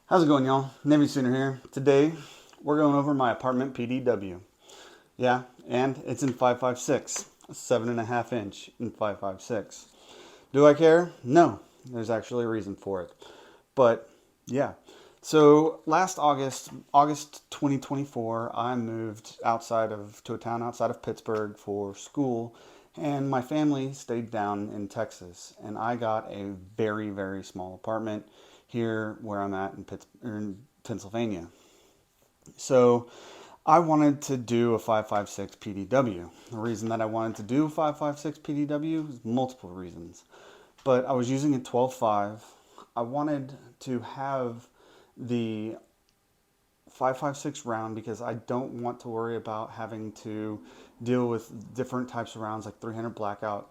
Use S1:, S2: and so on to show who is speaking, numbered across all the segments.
S1: How's it going, y'all? Navy Sooner here. Today, we're going over my apartment PDW. Yeah, and it's in 556, a 7.5 inch in 556. Do I care? No, there's actually a reason for it. But yeah, so last August 2024, I moved to a town outside of Pittsburgh for school, and my family stayed down in Texas, and I got a very, very small apartment here where I'm at in Pennsylvania. So I wanted to do a 556 PDW. The reason that I wanted to do 556 PDW is multiple reasons. But I was using a 12.5. I wanted to have the 556 round because I don't want to worry about having to deal with different types of rounds like 300 blackout.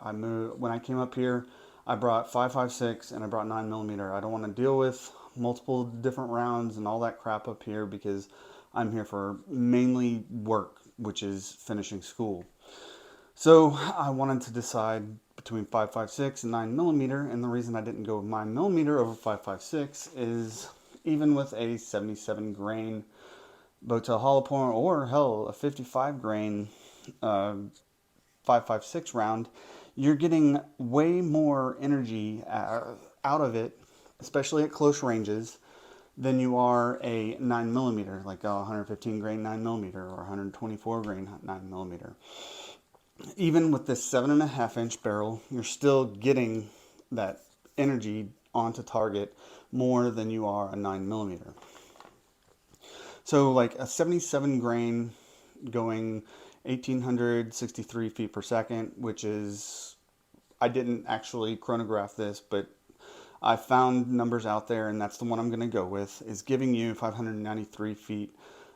S1: When I came up here, I brought 556 and I brought 9mm. I don't want to deal with multiple different rounds and all that crap up here because I'm here for mainly work, which is finishing school. So I wanted to decide between 556 and 9mm, and the reason I didn't go with 9mm over 556 is even with a 77 grain Botel hollow point, or hell, a 55 grain 556 round, you're getting way more energy out of it, especially at close ranges, than you are a 9mm, like a 115 grain 9mm or 124 grain 9mm. Even with this 7.5 inch barrel, you're still getting that energy onto target more than you are a 9mm. So like a 77 grain going 1863 feet per second, which is, I didn't actually chronograph this, but I found numbers out there, and that's the one I'm going to go with, is giving you 593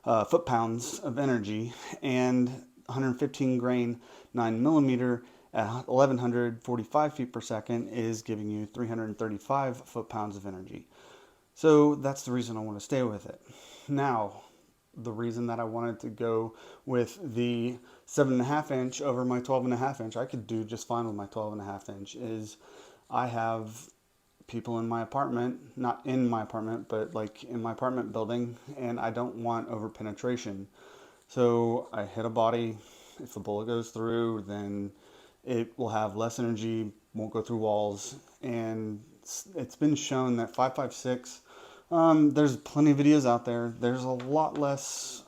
S1: foot-pounds of energy, and 115 grain 9mm at 1145 feet per second is giving you 335 foot-pounds of energy. So that's the reason I want to stay with it. Now, the reason that I wanted to go with the 7.5 inch over my 12.5 inch, I could do just fine with my 12.5 inch, is I have people in my apartment, not in my apartment, but like in my apartment building, and I don't want over penetration. So I hit a body. If the bullet goes through, then it will have less energy, won't go through walls, and it's been shown that 556, there's plenty of videos out there. There's a lot less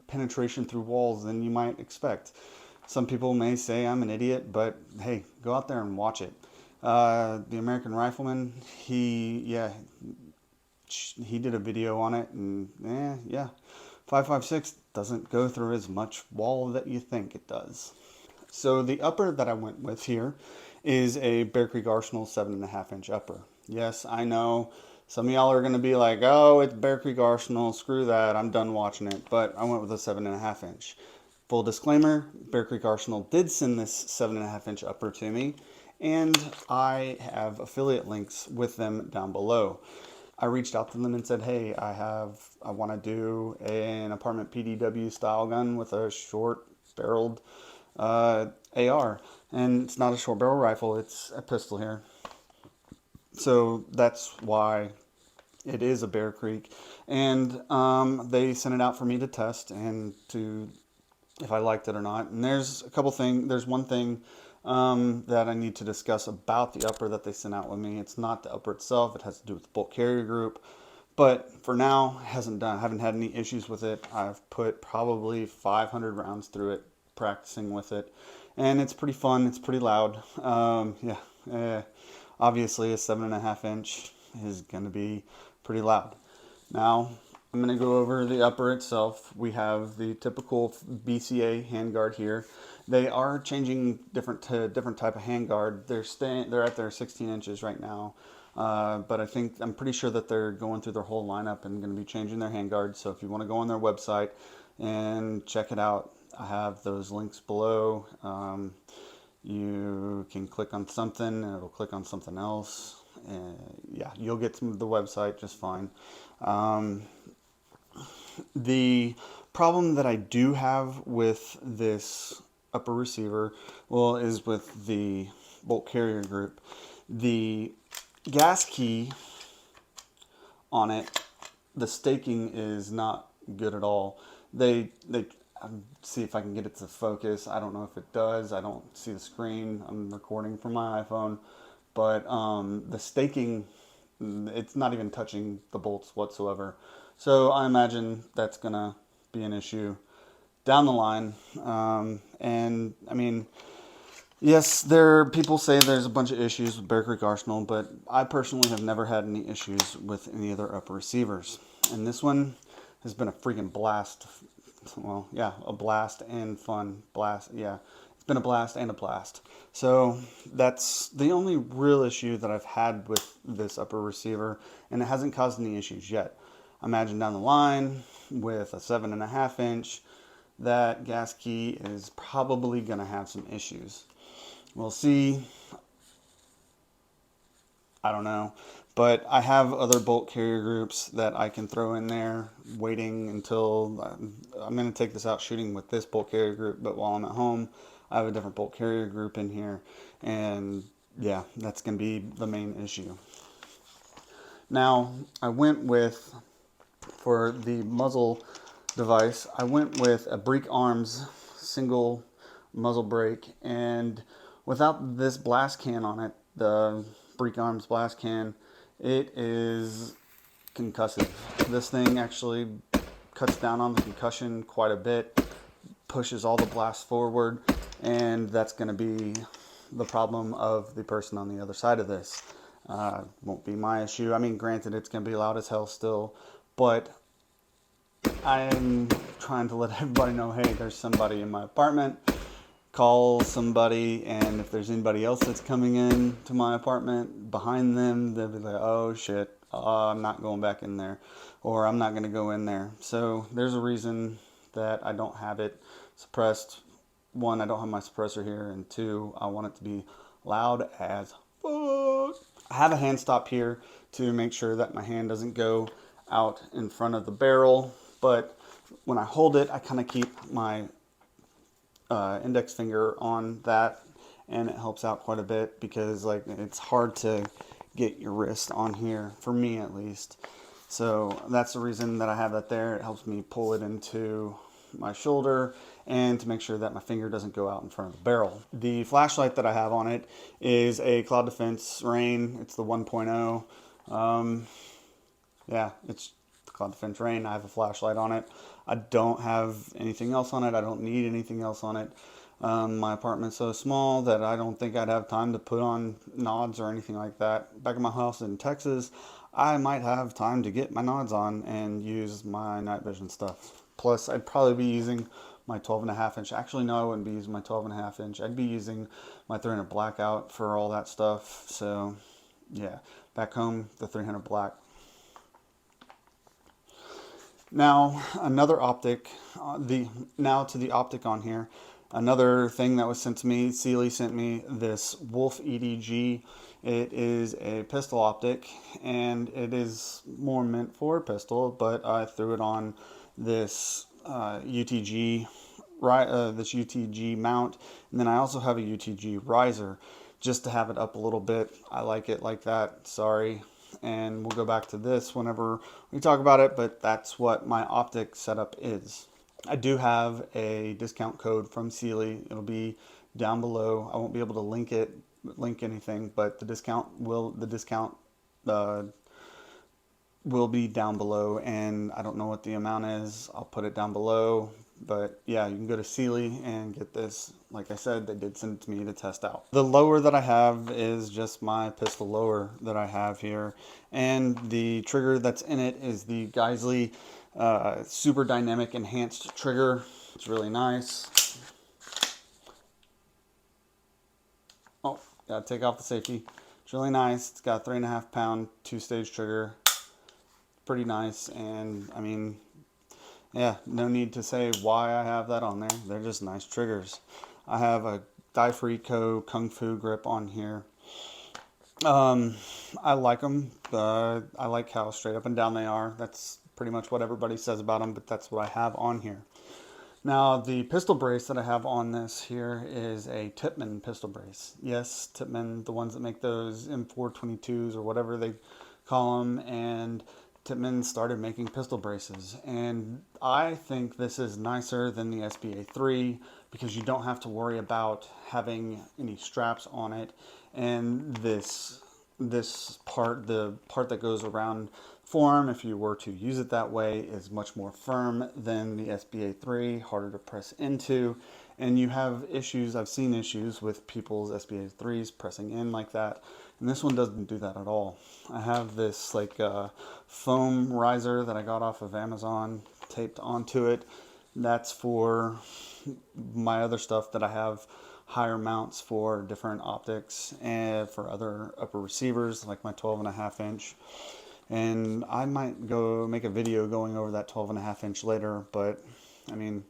S1: penetration through walls than you might expect. Some people may say I'm an idiot, but hey, go out there and watch it. The American Rifleman, he did a video on it, and yeah, 556 doesn't go through as much wall that you think it does. So the upper that I went with here is a Bear Creek Arsenal 7.5 inch upper. Yes, I know some of y'all are going to be like, oh, it's Bear Creek Arsenal, screw that, I'm done watching it. But I went with a 7.5 inch. Full disclaimer, Bear Creek Arsenal did send this 7.5 inch upper to me, and I have affiliate links with them down below. I reached out to them and said, hey, I want to do an apartment PDW style gun with a short barreled AR. And it's not a short barrel rifle, it's a pistol here. So that's why it is a Bear Creek. And they sent it out for me to test and to, if I liked it or not. And there's one thing that I need to discuss about the upper that they sent out with me. It's not the upper itself, it has to do with the bolt carrier group. But for now, haven't had any issues with it. I've put probably 500 rounds through it, practicing with it, and it's pretty fun. It's pretty loud. Obviously, a 7.5 inch is going to be pretty loud. Now, I'm going to go over the upper itself. We have the typical BCA handguard here. They are changing different type of handguard. They're at their 16 inches right now. But I'm pretty sure that they're going through their whole lineup and going to be changing their handguards. So if you want to go on their website and check it out, I have those links below. You can click on something and it'll click on something else. Yeah, you'll get to the website just fine. The problem that I do have with this upper receiver, well, is with the bolt carrier group. The gas key on it the staking is not good at all. They see if I can get it to focus. I don't know if it does. I don't see the screen. I'm recording from my iPhone, but the staking, it's not even touching the bolts whatsoever. So I imagine that's gonna be an issue down the line. And I mean, yes, there people say there's a bunch of issues with Bear Creek Arsenal, but I personally have never had any issues with any other upper receivers. And this one has been a freaking blast. Well, yeah, a blast and fun. Blast, yeah. It's been a blast and a blast. So that's the only real issue that I've had with this upper receiver, and it hasn't caused any issues yet. I imagine down the line with a 7.5 inch, that gas key is probably going to have some issues. We'll see. I don't know. But I have other bolt carrier groups that I can throw in there, waiting until I'm going to take this out shooting with this bolt carrier group. But while I'm at home, I have a different bolt carrier group in here. And yeah, that's going to be the main issue. Now, I went with, for the muzzle device, I went with a Break Arms single muzzle brake, and without this blast can on it, the Break Arms blast can, it is concussive. This thing actually cuts down on the concussion quite a bit, pushes all the blasts forward, and that's going to be the problem of the person on the other side of this. Won't be my issue. I mean, granted, it's going to be loud as hell still, but I'm trying to let everybody know, hey, there's somebody in my apartment. Call somebody, and if there's anybody else that's coming in to my apartment behind them, they'll be like, oh shit, I'm not going back in there, or I'm not going to go in there. So there's a reason that I don't have it suppressed. One, I don't have my suppressor here, and two, I want it to be loud as fuck. I have a hand stop here to make sure that my hand doesn't go out in front of the barrel, but when I hold it, I kind of keep my index finger on that, and it helps out quite a bit, because like it's hard to get your wrist on here, for me at least. So that's the reason that I have that there. It helps me pull it into my shoulder and to make sure that my finger doesn't go out in front of the barrel. The flashlight that I have on it is a Cloud Defense Rain. It's the 1.0. Yeah, it's the Cloud Defense Rain. I have a flashlight on it. I don't have anything else on it. I don't need anything else on it. My apartment's so small that I don't think I'd have time to put on nods or anything like that. Back at my house in Texas, I might have time to get my nods on and use my night vision stuff. Plus, I'd probably be using my 12.5 inch. Actually, no, I wouldn't be using my 12.5 inch. I'd be using my 300 blackout for all that stuff. So, yeah, back home, the 300 black. Now, another optic, now to the optic on here. Another thing that was sent to me, Sealy sent me this Wolf EDG. It is a pistol optic, and it is more meant for a pistol, but I threw it on this UTG mount, and then I also have a UTG riser just to have it up a little bit. I like it like that, sorry. And we'll go back to this whenever we talk about it, but that's what my optic setup is. I do have a discount code from Sealy. It'll be down below. I won't be able to link anything, but the discount will be down below, and I don't know what the amount is. I'll put it down below. But yeah, you can go to Sealy and get this. Like I said, they did send it to me to test out. The lower that I have is just my pistol lower that I have here. And the trigger that's in it is the Geisley Super Dynamic Enhanced trigger. It's really nice. Oh, gotta take off the safety. It's really nice. It's got a 3.5 pound 2-stage trigger. Pretty nice, and I mean, yeah, no need to say why I have that on there. They're just nice triggers. I have a Difrico Kung Fu grip on here. I like them. I like how straight up and down they are. That's pretty much what everybody says about them, but that's what I have on here. Now, the pistol brace that I have on this here is a Tippmann pistol brace. Yes, Tippmann, the ones that make those M422s or whatever they call them, and Tippmann started making pistol braces, and I think this is nicer than the SBA3 because you don't have to worry about having any straps on it, and this part, the part that goes around forearm, if you were to use it that way, is much more firm than the SBA3, harder to press into, and you have issues. I've seen issues with people's SBA3s pressing in like that, and this one doesn't do that at all. I have this like foam riser that I got off of Amazon taped onto it. That's for my other stuff that I have higher mounts for different optics and for other upper receivers, like my 12.5 inch. And I might go make a video going over that 12.5 inch later, but I mean,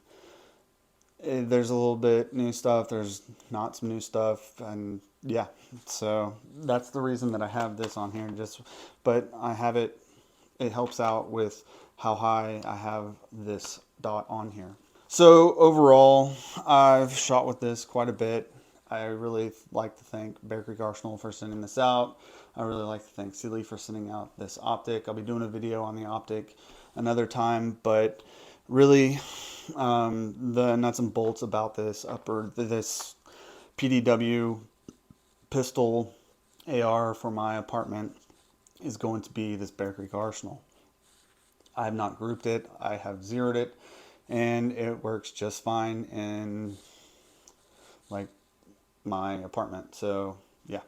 S1: there's a little bit new stuff, there's not some new stuff, and yeah, so that's the reason that I have this on here. But I have it helps out with how high I have this dot on here. So overall, I've shot with this quite a bit. I really like to thank Bear Creek Arsenal for sending this out. I really like to thank Sealy for sending out this optic. I'll be doing a video on the optic another time, but really the nuts and bolts about this PDW pistol AR for my apartment is going to be this Bear Creek Arsenal. I have not grouped it, I have zeroed it, and it works just fine in like my apartment. So yeah.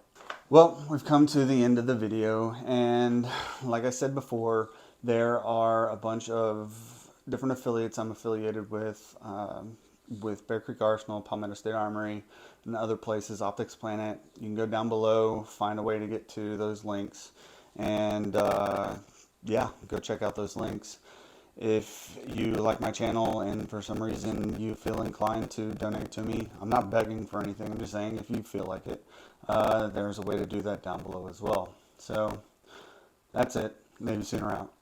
S1: Well, we've come to the end of the video, and like I said before, there are a bunch of different affiliates I'm affiliated with Bear Creek Arsenal, Palmetto State Armory, and other places, Optics Planet. You can go down below, find a way to get to those links, and yeah, go check out those links. If you like my channel and for some reason you feel inclined to donate to me, I'm not begging for anything, I'm just saying if you feel like it, there's a way to do that down below as well. So that's it. Maybe sooner out.